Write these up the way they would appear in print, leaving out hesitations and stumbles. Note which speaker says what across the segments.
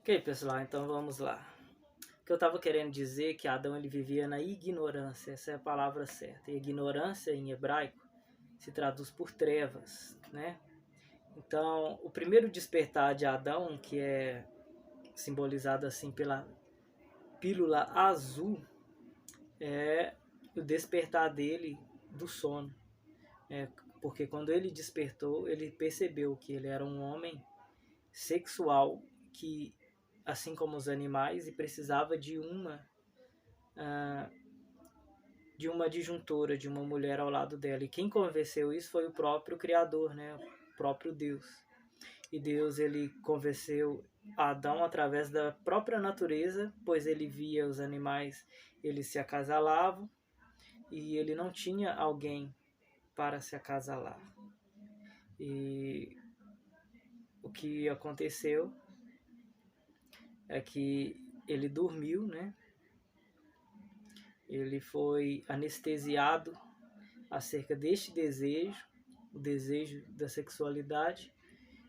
Speaker 1: Ok, pessoal, então vamos lá. O que eu estava querendo dizer é que Adão ele vivia na ignorância, essa é a palavra certa. E ignorância em hebraico se traduz por trevas, né? Então, o primeiro despertar de Adão, que é simbolizado assim pela pílula azul, é o despertar dele do sono. Porque quando ele despertou, ele percebeu que ele era um homem sexual que, assim como os animais, e precisava de uma adjuntora, de uma mulher ao lado dela. E quem convenceu isso foi o próprio Criador, né? O próprio Deus. E Deus ele convenceu Adão através da própria natureza, pois ele via os animais, eles se acasalavam e ele não tinha alguém para se acasalar. E o que aconteceu é que ele dormiu, né? Ele foi anestesiado acerca deste desejo, o desejo da sexualidade.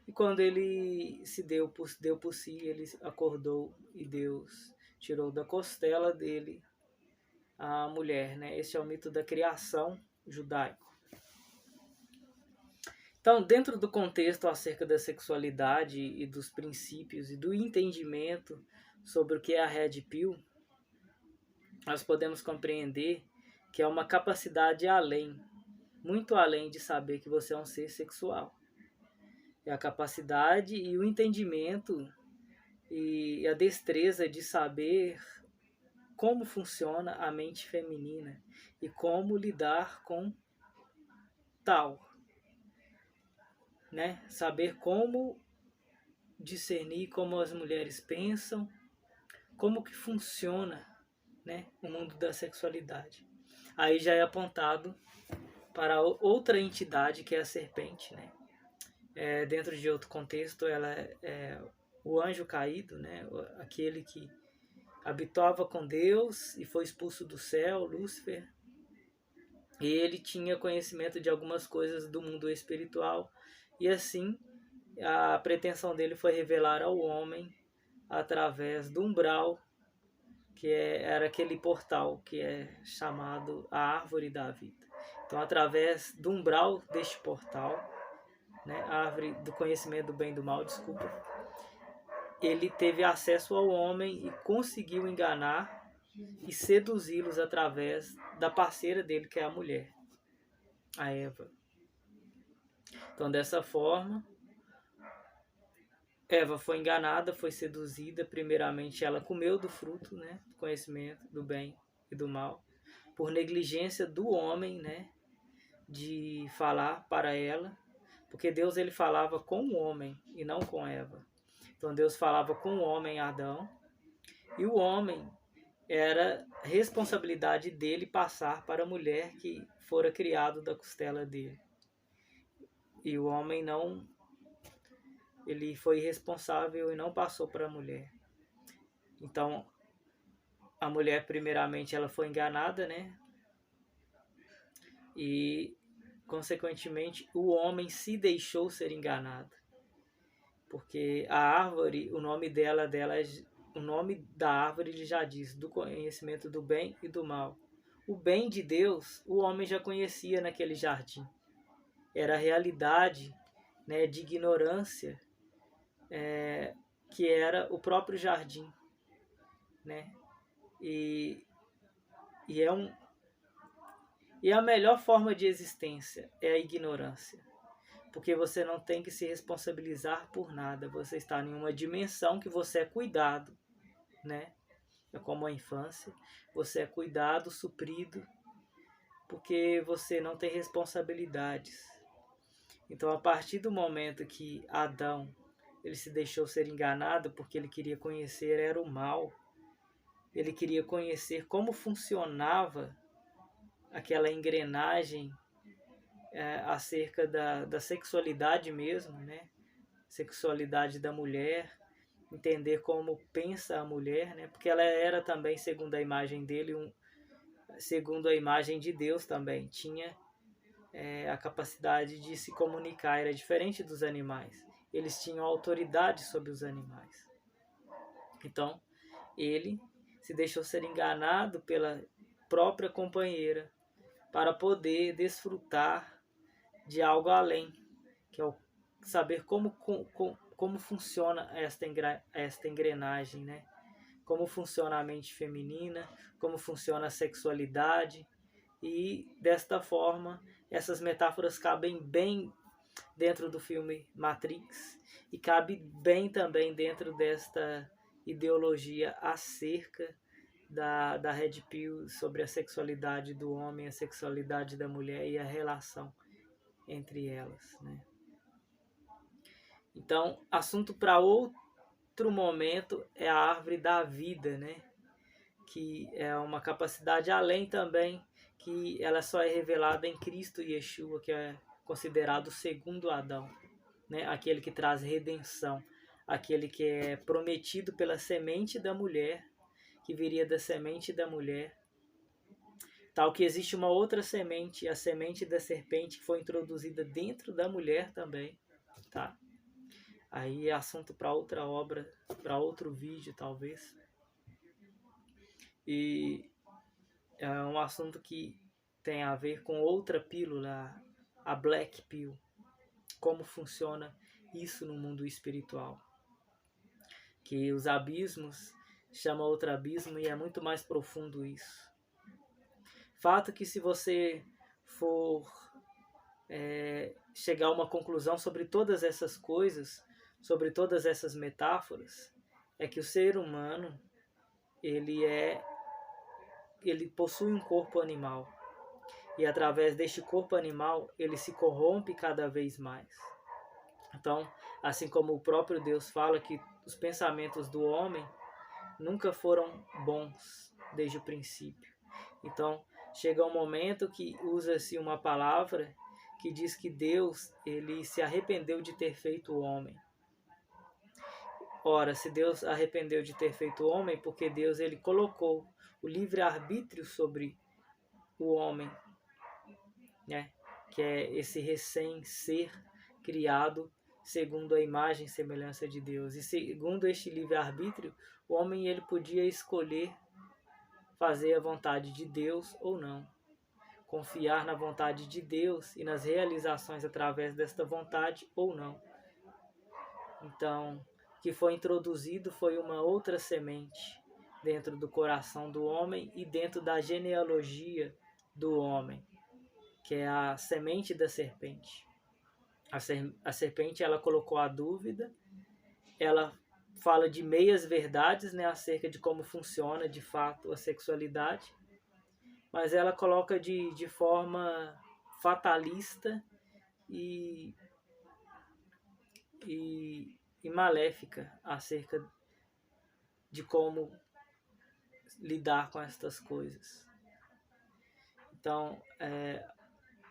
Speaker 1: E quando ele se deu por si, ele acordou e Deus tirou da costela dele a mulher, né? Esse é o mito da criação judaico. Então, dentro do contexto acerca da sexualidade e dos princípios e do entendimento sobre o que é a Red Pill, nós podemos compreender que é uma capacidade além, muito além de saber que você é um ser sexual. É a capacidade e o entendimento e a destreza de saber como funciona a mente feminina e como lidar com tal, né? Saber como discernir como as mulheres pensam, como que funciona, né, o mundo da sexualidade. Aí já é apontado para outra entidade que é a serpente, né? Dentro de outro contexto, ela é o anjo caído, né? Aquele que habitava com Deus e foi expulso do céu, Lúcifer. E ele tinha conhecimento de algumas coisas do mundo espiritual. E assim, a pretensão dele foi revelar ao homem através do umbral, que era aquele portal que é chamado a árvore da vida. Então, através do umbral deste portal, né, a árvore do conhecimento do bem e do mal, desculpa, ele teve acesso ao homem e conseguiu enganar e seduzi-los através da parceira dele, que é a mulher, a Eva. Então, dessa forma, Eva foi enganada, foi seduzida. Primeiramente, ela comeu do fruto, né, do conhecimento do bem e do mal, por negligência do homem, né, de falar para ela, porque Deus ele falava com o homem e não com Eva. Então Deus falava com o homem Adão, e o homem era responsabilidade dele passar para a mulher que fora criado da costela dele. E o homem não, ele foi responsável e não passou para a mulher. Então a mulher primeiramente ela foi enganada, né? E consequentemente o homem se deixou ser enganado. Porque a árvore, o nome o nome da árvore ele já diz, do conhecimento do bem e do mal. O bem de Deus, o homem já conhecia naquele jardim. Era a realidade, né, de ignorância, que era o próprio jardim, né? E a melhor forma de existência é a ignorância. Porque você não tem que se responsabilizar por nada. Você está em uma dimensão que você é cuidado, né? É como a infância. Você é cuidado, suprido, porque você não tem responsabilidades. Então, a partir do momento que Adão ele se deixou ser enganado, porque ele queria conhecer era o mal. Ele queria conhecer como funcionava aquela engrenagem acerca da sexualidade mesmo, né? Sexualidade da mulher, entender como pensa a mulher, né? Porque ela era também, segundo a imagem dele, segundo a imagem de Deus também, tinha a capacidade de se comunicar, era diferente dos animais. Eles tinham autoridade sobre os animais. Então, ele se deixou ser enganado pela própria companheira para poder desfrutar de algo além, que é o saber como funciona esta engrenagem, né? Como funciona a mente feminina, como funciona a sexualidade, e desta forma essas metáforas cabem bem dentro do filme Matrix e cabe bem também dentro desta ideologia acerca da Red Pill sobre a sexualidade do homem, a sexualidade da mulher e a relação entre elas, né? Então, assunto para outro momento é a árvore da vida, né? Que é uma capacidade além também, que ela só é revelada em Cristo Yeshua, que é considerado o segundo Adão, né? Aquele que traz redenção, aquele que é prometido pela semente da mulher, que viria da semente da mulher, tal que existe uma outra semente, a semente da serpente, que foi introduzida dentro da mulher também, tá? Aí é assunto para outra obra, para outro vídeo talvez. E é um assunto que tem a ver com outra pílula, a Black Pill. Como funciona isso no mundo espiritual. Que os abismos chamam outro abismo e é muito mais profundo isso. Fato que se você for chegar a uma conclusão sobre todas essas coisas, sobre todas essas metáforas, é que o ser humano ele possui um corpo animal. E através deste corpo animal, ele se corrompe cada vez mais. Então, assim como o próprio Deus fala que os pensamentos do homem nunca foram bons desde o princípio. Então, chega um momento que usa-se uma palavra que diz que Deus ele se arrependeu de ter feito o homem. Ora, se Deus arrependeu de ter feito o homem, porque Deus ele colocou o livre-arbítrio sobre o homem, né? Que é esse recém-ser criado segundo a imagem e semelhança de Deus. E segundo este livre-arbítrio, o homem ele podia escolher fazer a vontade de Deus ou não. Confiar na vontade de Deus e nas realizações através desta vontade ou não. Então, o que foi introduzido foi uma outra semente dentro do coração do homem e dentro da genealogia do homem, que é a semente da serpente. A serpente ela colocou a dúvida, ela fala de meias verdades, né, acerca de como funciona de fato a sexualidade, mas ela coloca de forma fatalista e maléfica acerca de como lidar com estas coisas. Então,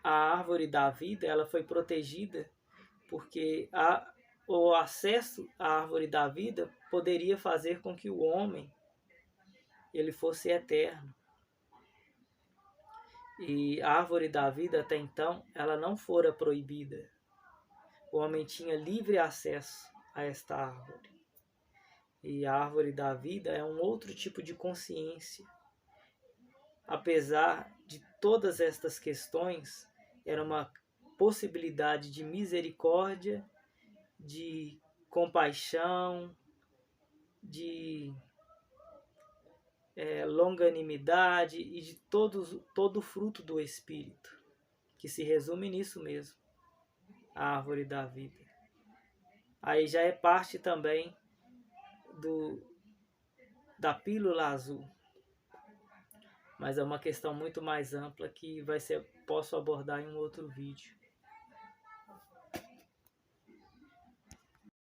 Speaker 1: a árvore da vida ela foi protegida porque o acesso à árvore da vida poderia fazer com que o homem ele fosse eterno. E a árvore da vida até então ela não fora proibida. O homem tinha livre acesso a esta árvore. E a árvore da vida é um outro tipo de consciência. Apesar de todas estas questões, era uma possibilidade de misericórdia, de compaixão, de longanimidade e de todo o fruto do Espírito, que se resume nisso mesmo, a árvore da vida. Aí já é parte também da pílula azul, mas é uma questão muito mais ampla que posso abordar em um outro vídeo.